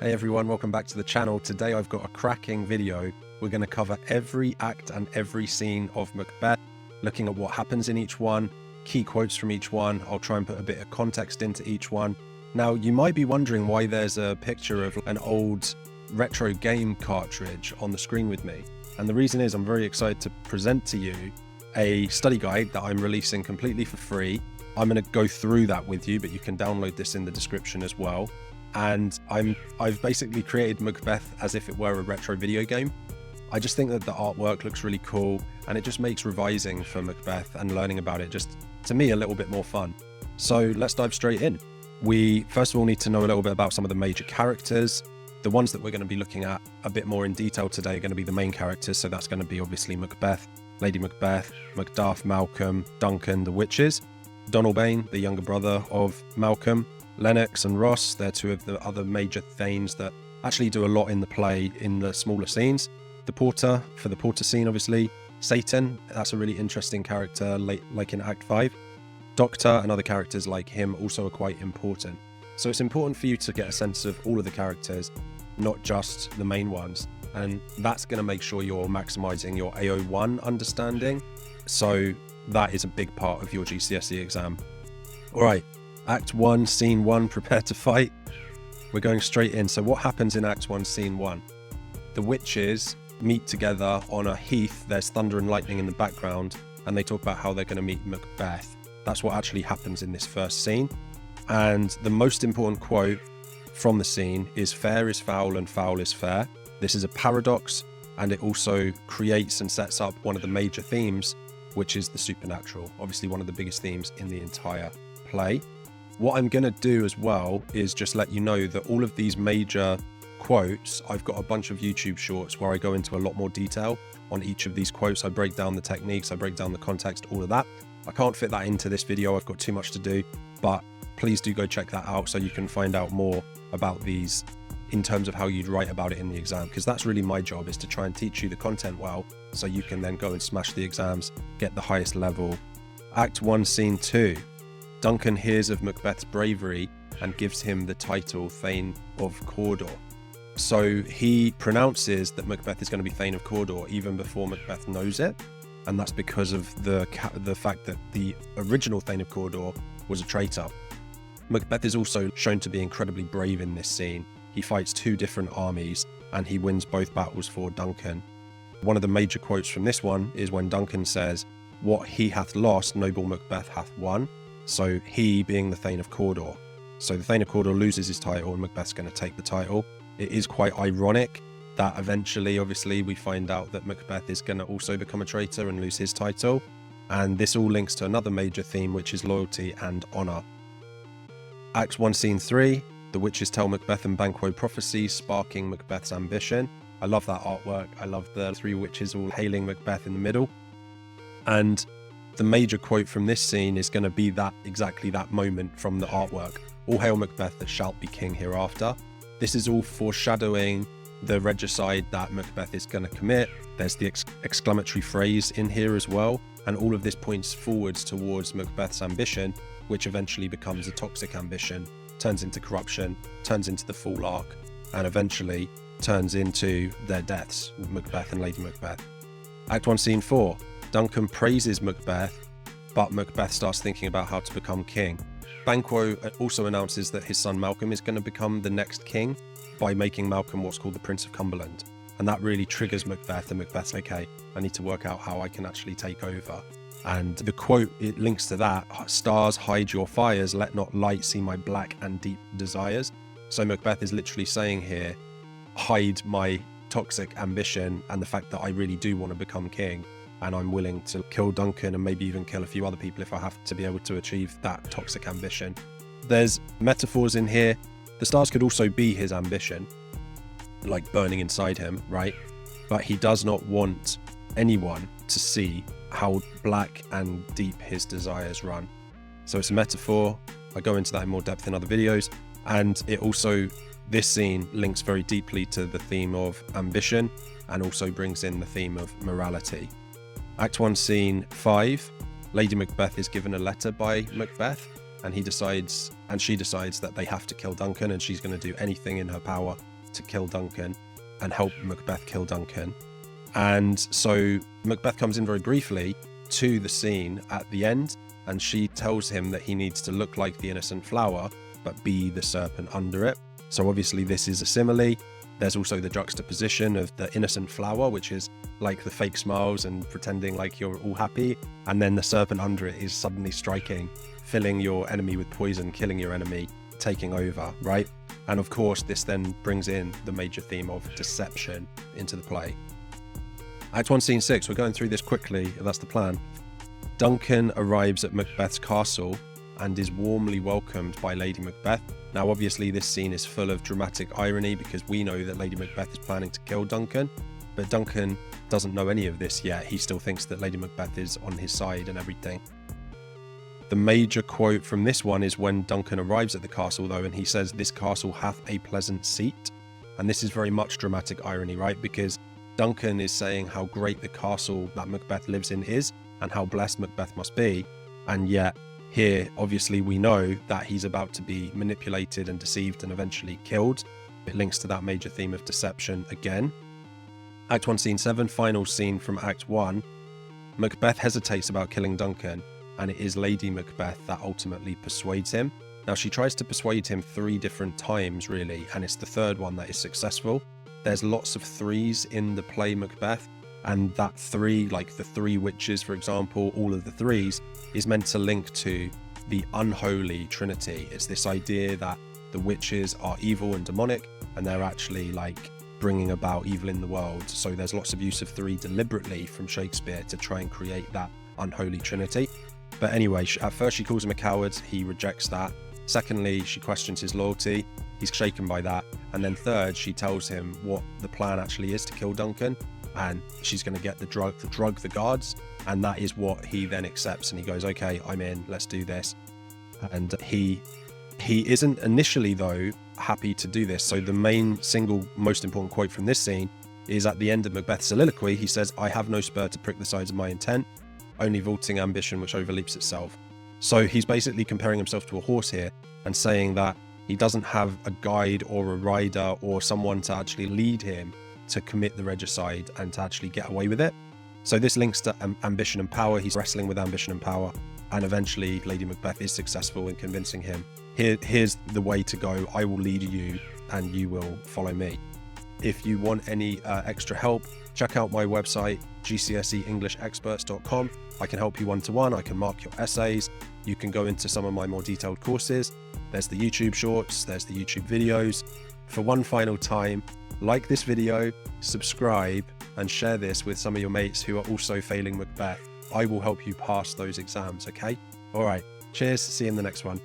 Hey everyone, welcome back to the channel. Today I've got a cracking video. We're going to cover every act and every scene of Macbeth, looking at what happens in each one, key quotes from each one. I'll try and put a bit of context into each one. Now, you might be wondering why there's a picture of an old retro game cartridge on the screen with me. And the reason is I'm very excited to present to you a study guide that I'm releasing completely for free. I'm going to go through that with you, but you can download this in the description as well. And I've basically created Macbeth as if it were a retro video game. I just think that the artwork looks really cool, and it just makes revising for Macbeth and learning about it just, to me, a little bit more fun. So let's dive straight in. We first of all need to know a little bit about some of the major characters. The ones that we're going to be looking at a bit more in detail today are going to be the main characters, so that's going to be obviously Macbeth, Lady Macbeth, Macduff, Malcolm, Duncan, the witches, Donalbain, the younger brother of Malcolm, Lennox and Ross. They're two of the other major thanes that actually do a lot in the play in the smaller scenes. The Porter, for the Porter scene obviously. Satan, that's a really interesting character like in Act 5. Doctor and other characters like him also are quite important. So it's important for you to get a sense of all of the characters, not just the main ones. And that's going to make sure you're maximizing your AO1 understanding. So that is a big part of your GCSE exam. All right. Act 1, Scene 1, prepare to fight. We're going straight in. So what happens in Act 1, Scene 1? The witches meet together on a heath. There's thunder and lightning in the background, and they talk about how they're going to meet Macbeth. That's what actually happens in this first scene. And the most important quote from the scene is "Fair is foul and foul is fair." This is a paradox, and it also creates and sets up one of the major themes, which is the supernatural. Obviously one of the biggest themes in the entire play. What I'm going to do as well is just let you know that all of these major quotes, I've got a bunch of YouTube shorts where I go into a lot more detail on each of these quotes. I break down the techniques, I break down the context, all of that. I can't fit that into this video, I've got too much to do, but please do go check that out so you can find out more about these in terms of how you'd write about it in the exam, because that's really my job, is to try and teach you the content well so you can then go and smash the exams, get the highest level. Act 1, Scene 2. Duncan hears of Macbeth's bravery and gives him the title Thane of Cawdor. So he pronounces that Macbeth is going to be Thane of Cawdor even before Macbeth knows it, and that's because of the fact that the original Thane of Cawdor was a traitor. Macbeth is also shown to be incredibly brave in this scene. He fights two different armies and he wins both battles for Duncan. One of the major quotes from this one is when Duncan says, "What he hath lost, noble Macbeth hath won." So he being the Thane of Cawdor. So the Thane of Cawdor loses his title and Macbeth's going to take the title. It is quite ironic that eventually, obviously, we find out that Macbeth is going to also become a traitor and lose his title. And this all links to another major theme, which is loyalty and honour. Act 1, Scene 3. The witches tell Macbeth and Banquo prophecies, sparking Macbeth's ambition. I love that artwork. I love the three witches all hailing Macbeth in the middle. And the major quote from this scene is going to be exactly that moment from the artwork. "All hail Macbeth that shalt be king hereafter." This is all foreshadowing the regicide that Macbeth is going to commit. There's the exclamatory phrase in here as well. And all of this points forwards towards Macbeth's ambition, which eventually becomes a toxic ambition, turns into corruption, turns into the Fall arc, and eventually turns into their deaths, Macbeth and Lady Macbeth. Act 1, Scene 4. Duncan praises Macbeth, but Macbeth starts thinking about how to become king. Banquo also announces that his son Malcolm is going to become the next king by making Malcolm what's called the Prince of Cumberland. And that really triggers Macbeth, and Macbeth's okay, I need to work out how I can actually take over. And the quote, it links to that, "Stars hide your fires, let not light see my black and deep desires." So Macbeth is literally saying here, hide my toxic ambition and the fact that I really do want to become king. And I'm willing to kill Duncan and maybe even kill a few other people if I have to be able to achieve that toxic ambition. There's metaphors in here. The stars could also be his ambition, like burning inside him, right? But he does not want anyone to see how black and deep his desires run. So it's a metaphor. I go into that in more depth in other videos. And it also, this scene links very deeply to the theme of ambition and also brings in the theme of morality. Act 1, Scene 5. Lady Macbeth is given a letter by Macbeth, and she decides that they have to kill Duncan, and she's going to do anything in her power to kill Duncan and help Macbeth kill Duncan. And so Macbeth comes in very briefly to the scene at the end, and she tells him that he needs to look like the innocent flower, but be the serpent under it. So obviously this is a simile. There's also the juxtaposition of the innocent flower, which is like the fake smiles and pretending like you're all happy. And then the serpent under it is suddenly striking, filling your enemy with poison, killing your enemy, taking over, right? And of course, this then brings in the major theme of deception into the play. Act 1, Scene 6, we're going through this quickly, if that's the plan. Duncan arrives at Macbeth's castle and is warmly welcomed by Lady Macbeth. Now, obviously, this scene is full of dramatic irony because we know that Lady Macbeth is planning to kill Duncan, but Duncan doesn't know any of this yet. He still thinks that Lady Macbeth is on his side and everything. The major quote from this one is when Duncan arrives at the castle, though, and he says, "This castle hath a pleasant seat." And this is very much dramatic irony, right? Because Duncan is saying how great the castle that Macbeth lives in is and how blessed Macbeth must be. And yet here, obviously, we know that he's about to be manipulated and deceived and eventually killed. It links to that major theme of deception again. Act 1, Scene 7, final scene from Act 1. Macbeth hesitates about killing Duncan, and it is Lady Macbeth that ultimately persuades him. Now, she tries to persuade him 3 different times, really, and it's the third one that is successful. There's lots of 3s in the play Macbeth, and that 3, like the 3 witches, for example, all of the 3s, is meant to link to the unholy trinity. It's this idea that the witches are evil and demonic, and they're actually like bringing about evil in the world. So there's lots of use of 3 deliberately from Shakespeare to try and create that unholy trinity. But anyway, at first she calls him a coward. He rejects that. Secondly, she questions his loyalty. He's shaken by that. And then third, she tells him what the plan actually is to kill Duncan. And she's going to get the drug the guards. And that is what he then accepts. And he goes, okay, I'm in, let's do this. And he isn't initially, though, happy to do this. So the main single most important quote from this scene is at the end of Macbeth's soliloquy. He says, "I have no spur to prick the sides of my intent, only vaulting ambition which overleaps itself." So he's basically comparing himself to a horse here and saying that he doesn't have a guide or a rider or someone to actually lead him to commit the regicide and to actually get away with it. So this links to ambition and power. He's wrestling with ambition and power, and eventually Lady Macbeth is successful in convincing him, here's the way to go. I will lead you and you will follow me. If you want any extra help, check out my website, GCSEEnglishexperts.com. I can help you one-to-one. I can mark your essays. You can go into some of my more detailed courses. There's the YouTube shorts, there's the YouTube videos. For one final time, like this video, subscribe, and share this with some of your mates who are also failing Macbeth. I will help you pass those exams, okay? All right, cheers, see you in the next one.